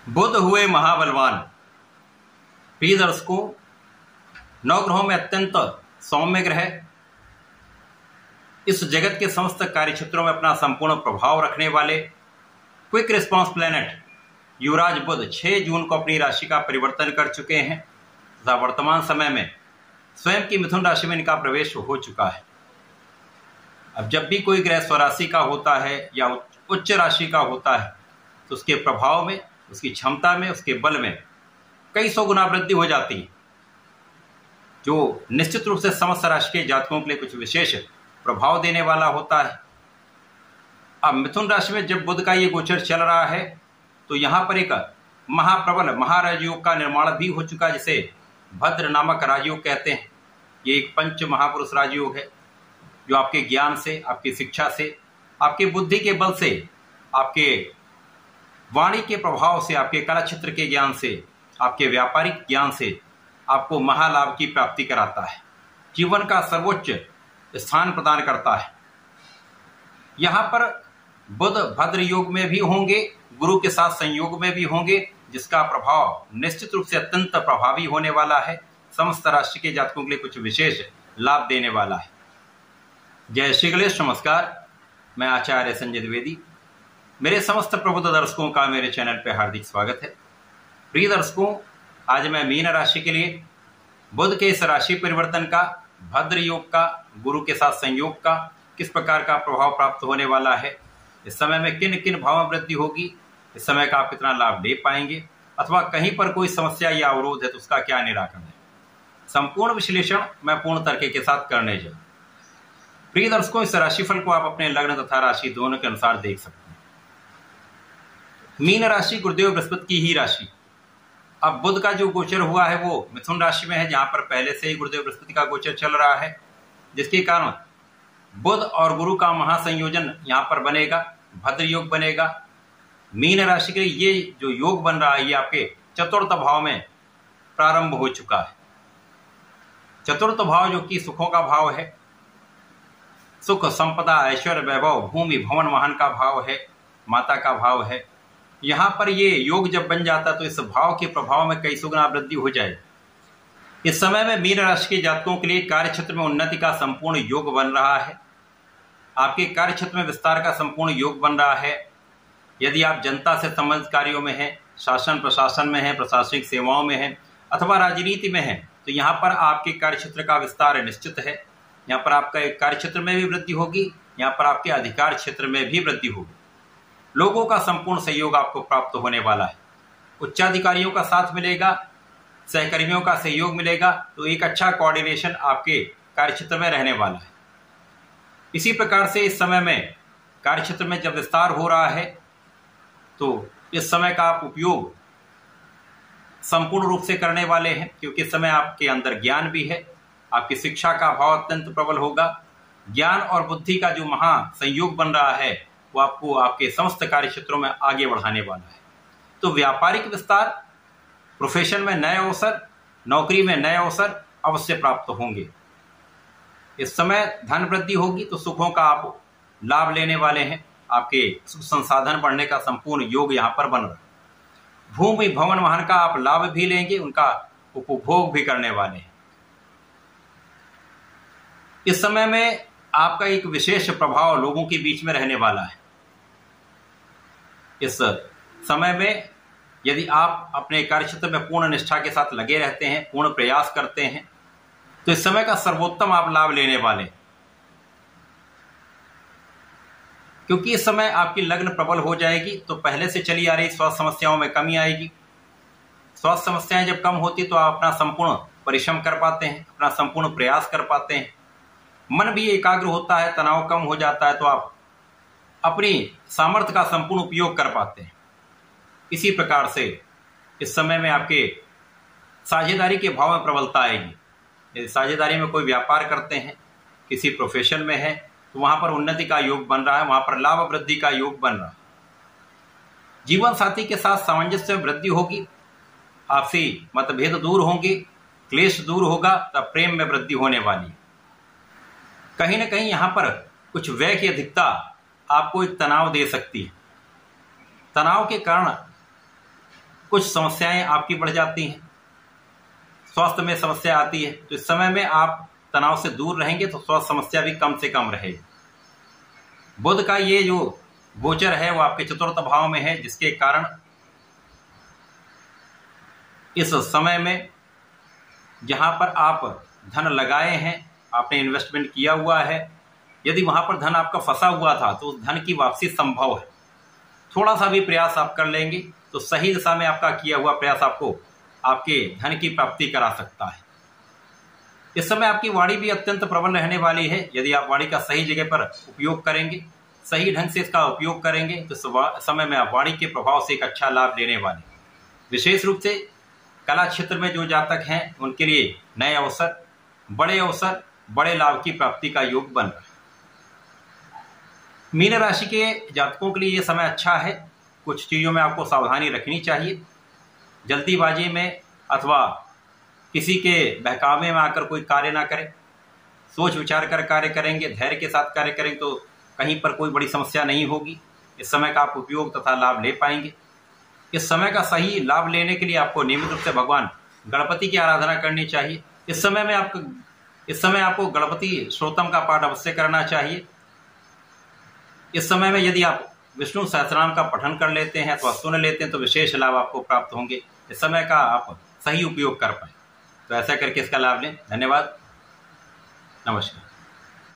बुध हुए महाबलवान। प्रिय दर्शकों, नवग्रहों में अत्यंत सौम्य ग्रह इस जगत के समस्त कार्य क्षेत्रों में अपना संपूर्ण प्रभाव रखने वाले क्विक रिस्पांस प्लैनेट युवराज बुध 6 जून को अपनी राशि का परिवर्तन कर चुके हैं तथा वर्तमान समय में स्वयं की मिथुन राशि में इनका प्रवेश हो चुका है। अब जब भी कोई ग्रह स्वराशि का होता है या उच्च राशि का होता है तो उसके प्रभाव में, उसकी क्षमता में, उसके बल में कई सौ गुना वृद्धि हो जाती है, जो निश्चित रूप से समस्त राशि के जातकों के लिए कुछ विशेष प्रभाव देने वाला होता है। अब मिथुन राशि में जब बुध का ये गोचर चल रहा है तो यहाँ पर एक महाप्रबल महाराजयोग का निर्माण भी हो चुका है, जिसे भद्र नामक राजयोग कहते हैं। ये एक पंच महापुरुष राजयोग है जो आपके ज्ञान से, आपकी शिक्षा से, आपकी बुद्धि के बल से, आपके वाणी के प्रभाव से, आपके कला क्षेत्र के ज्ञान से, आपके व्यापारिक ज्ञान से आपको महालाभ की प्राप्ति कराता है, जीवन का सर्वोच्च स्थान प्रदान करता है। यहाँ पर बुध भद्र योग में भी होंगे, गुरु के साथ संयोग में भी होंगे, जिसका प्रभाव निश्चित रूप से अत्यंत प्रभावी होने वाला है, समस्त राशि के जातकों के लिए कुछ विशेष लाभ देने वाला है। जय श्री गणेश। नमस्कार, मैं आचार्य संजय द्विवेदी। मेरे समस्त प्रबुद्ध दर्शकों का मेरे चैनल पर हार्दिक स्वागत है। प्रिय दर्शकों, आज मैं मीन राशि के लिए बुध के इस राशि परिवर्तन का, भद्र योग का, गुरु के साथ संयोग का किस प्रकार का प्रभाव प्राप्त होने वाला है, इस समय में किन किन भावों में वृद्धि होगी, इस समय का आप कितना लाभ ले पाएंगे, अथवा कहीं पर कोई समस्या या अवरोध है तो उसका क्या निराकरण है, संपूर्ण विश्लेषण मैं पूर्ण तर्क के साथ करने जा। प्रिय दर्शकों, इस राशिफल को आप अपने लग्न तथा राशि दोनों के अनुसार देख सकते हैं। मीन राशि गुरुदेव बृहस्पति की ही राशि। अब बुध का जो गोचर हुआ है वो मिथुन राशि में है, जहां पर पहले से ही गुरुदेव बृहस्पति का गोचर चल रहा है, जिसके कारण बुध और गुरु का महासंयोजन यहां पर बनेगा, भद्र योग बनेगा। मीन राशि के लिए ये जो योग बन रहा है ये आपके चतुर्थ भाव में प्रारंभ हो चुका है। चतुर्थ भाव जो कि सुखों का भाव है, सुख, संपदा, ऐश्वर्य, वैभव, भूमि, भवन, वाहन का भाव है, माता का भाव है। यहाँ पर ये योग जब बन जाता तो इस भाव के प्रभाव में कई सौ गुना वृद्धि हो जाए। इस समय में मीन राशि के जातकों के लिए कार्य क्षेत्र में उन्नति का संपूर्ण योग बन रहा है, आपके कार्य क्षेत्र में विस्तार का संपूर्ण योग बन रहा है। यदि आप जनता से संबंधित कार्यों में हैं, शासन प्रशासन में हैं, प्रशासनिक सेवाओं में हैं, अथवा राजनीति में हैं, तो यहाँ पर आपके कार्य क्षेत्र का विस्तार निश्चित है। यहाँ पर आपका कार्य क्षेत्र में भी वृद्धि होगी, यहाँ पर आपके अधिकार क्षेत्र में भी वृद्धि होगी। लोगों का संपूर्ण सहयोग आपको प्राप्त होने वाला है, उच्चाधिकारियों का साथ मिलेगा, सहकर्मियों का सहयोग मिलेगा, तो एक अच्छा कोऑर्डिनेशन आपके कार्यक्षेत्र में रहने वाला है। इसी प्रकार से इस समय में कार्यक्षेत्र में जब विस्तार हो रहा है तो इस समय का आप उपयोग संपूर्ण रूप से करने वाले हैं, क्योंकि इस समय आपके अंदर ज्ञान भी है, आपकी शिक्षा का भाव अत्यंत प्रबल होगा। ज्ञान और बुद्धि का जो महासंयोग बन रहा है वो आपको आपके समस्त कार्य क्षेत्रों में आगे बढ़ाने वाला है। तो व्यापारिक विस्तार, प्रोफेशन में नए अवसर, नौकरी में नए अवसर अवश्य प्राप्त होंगे। इस समय धन वृद्धि होगी तो सुखों का आप लाभ लेने वाले हैं, आपके सुख संसाधन बढ़ने का संपूर्ण योग यहाँ पर बन रहा है। भूमि, भवन, वाहन का आप लाभ भी लेंगे, उनका उपभोग भी करने वाले हैं। इस समय में आपका एक विशेष प्रभाव लोगों के बीच में रहने वाला है। इस समय में यदि आप अपने कार्यक्षेत्र में पूर्ण निष्ठा के साथ लगे रहते हैं, पूर्ण प्रयास करते हैं, तो इस समय का सर्वोत्तम आप लाभ लेने वाले, क्योंकि इस समय आपकी लग्न प्रबल हो जाएगी तो पहले से चली आ रही स्वास्थ्य समस्याओं में कमी आएगी। स्वास्थ्य समस्याएं जब कम होती तो आप अपना संपूर्ण परिश्रम कर पाते हैं, अपना संपूर्ण प्रयास कर पाते हैं, मन भी एकाग्र होता है, तनाव कम हो जाता है, तो आप अपनी सामर्थ्य का संपूर्ण उपयोग कर पाते हैं। इसी प्रकार से इस समय में आपके साझेदारी के भाव में प्रबलता आएगी। यदि साझेदारी में कोई व्यापार करते हैं, किसी प्रोफेशन में है, तो वहां पर उन्नति का योग बन रहा है, वहां पर लाभ वृद्धि का योग बन रहा है। जीवन साथी के साथ सामंजस्य में वृद्धि होगी, आपसी मतभेद दूर होंगे, क्लेश दूर होगा, तब प्रेम में वृद्धि होने वाली है। कहीं ना कहीं यहाँ पर कुछ व्यय की अधिकता आपको एक तनाव दे सकती है। तनाव के कारण कुछ समस्याएं आपकी बढ़ जाती हैं, स्वास्थ्य में समस्या आती है, तो इस समय में आप तनाव से दूर रहेंगे तो स्वास्थ्य समस्या भी कम से कम रहेगी। बुध का ये जो गोचर है वो आपके चतुर्थ भाव में है, जिसके कारण इस समय में जहां पर आप धन लगाए हैं, आपने इन्वेस्टमेंट किया हुआ है, यदि वहां पर धन आपका फंसा हुआ था तो उस धन की वापसी संभव है। थोड़ा सा भी प्रयास आप कर लेंगे तो सही दिशा में आपका किया हुआ प्रयास आपको आपके धन की प्राप्ति करा सकता है। इस समय आपकी वाणी भी अत्यंत प्रबल रहने वाली है। यदि आप वाणी का सही जगह पर उपयोग करेंगे, सही ढंग से इसका उपयोग करेंगे तो समय में आप वाणी के प्रभाव से एक अच्छा लाभ लेने वाले। विशेष रूप से कला क्षेत्र में जो जातक हैं उनके लिए नए अवसर, बड़े लाभ की प्राप्ति का योग बन रहा है। मीन राशि के जातकों के लिए यह समय अच्छा है। कुछ चीज़ों में आपको सावधानी रखनी चाहिए। जल्दीबाजी में अथवा किसी के बहकावे में आकर कोई कार्य ना करें। सोच विचार कर कार्य करेंगे, धैर्य के साथ कार्य करेंगे तो कहीं पर कोई बड़ी समस्या नहीं होगी। इस समय का आप उपयोग तथा लाभ ले पाएंगे। इस समय का सही लाभ लेने के लिए आपको नियमित रूप से भगवान गणपति की आराधना करनी चाहिए। इस समय आपको गणपति स्तोत्रम का पाठ अवश्य करना चाहिए। इस समय में यदि आप विष्णु सहस्रनाम का पठन कर लेते हैं अथवा सुन लेते हैं तो विशेष लाभ आपको प्राप्त होंगे। इस समय का आप सही उपयोग कर पाए तो ऐसा करके इसका लाभ लें। धन्यवाद, नमस्कार।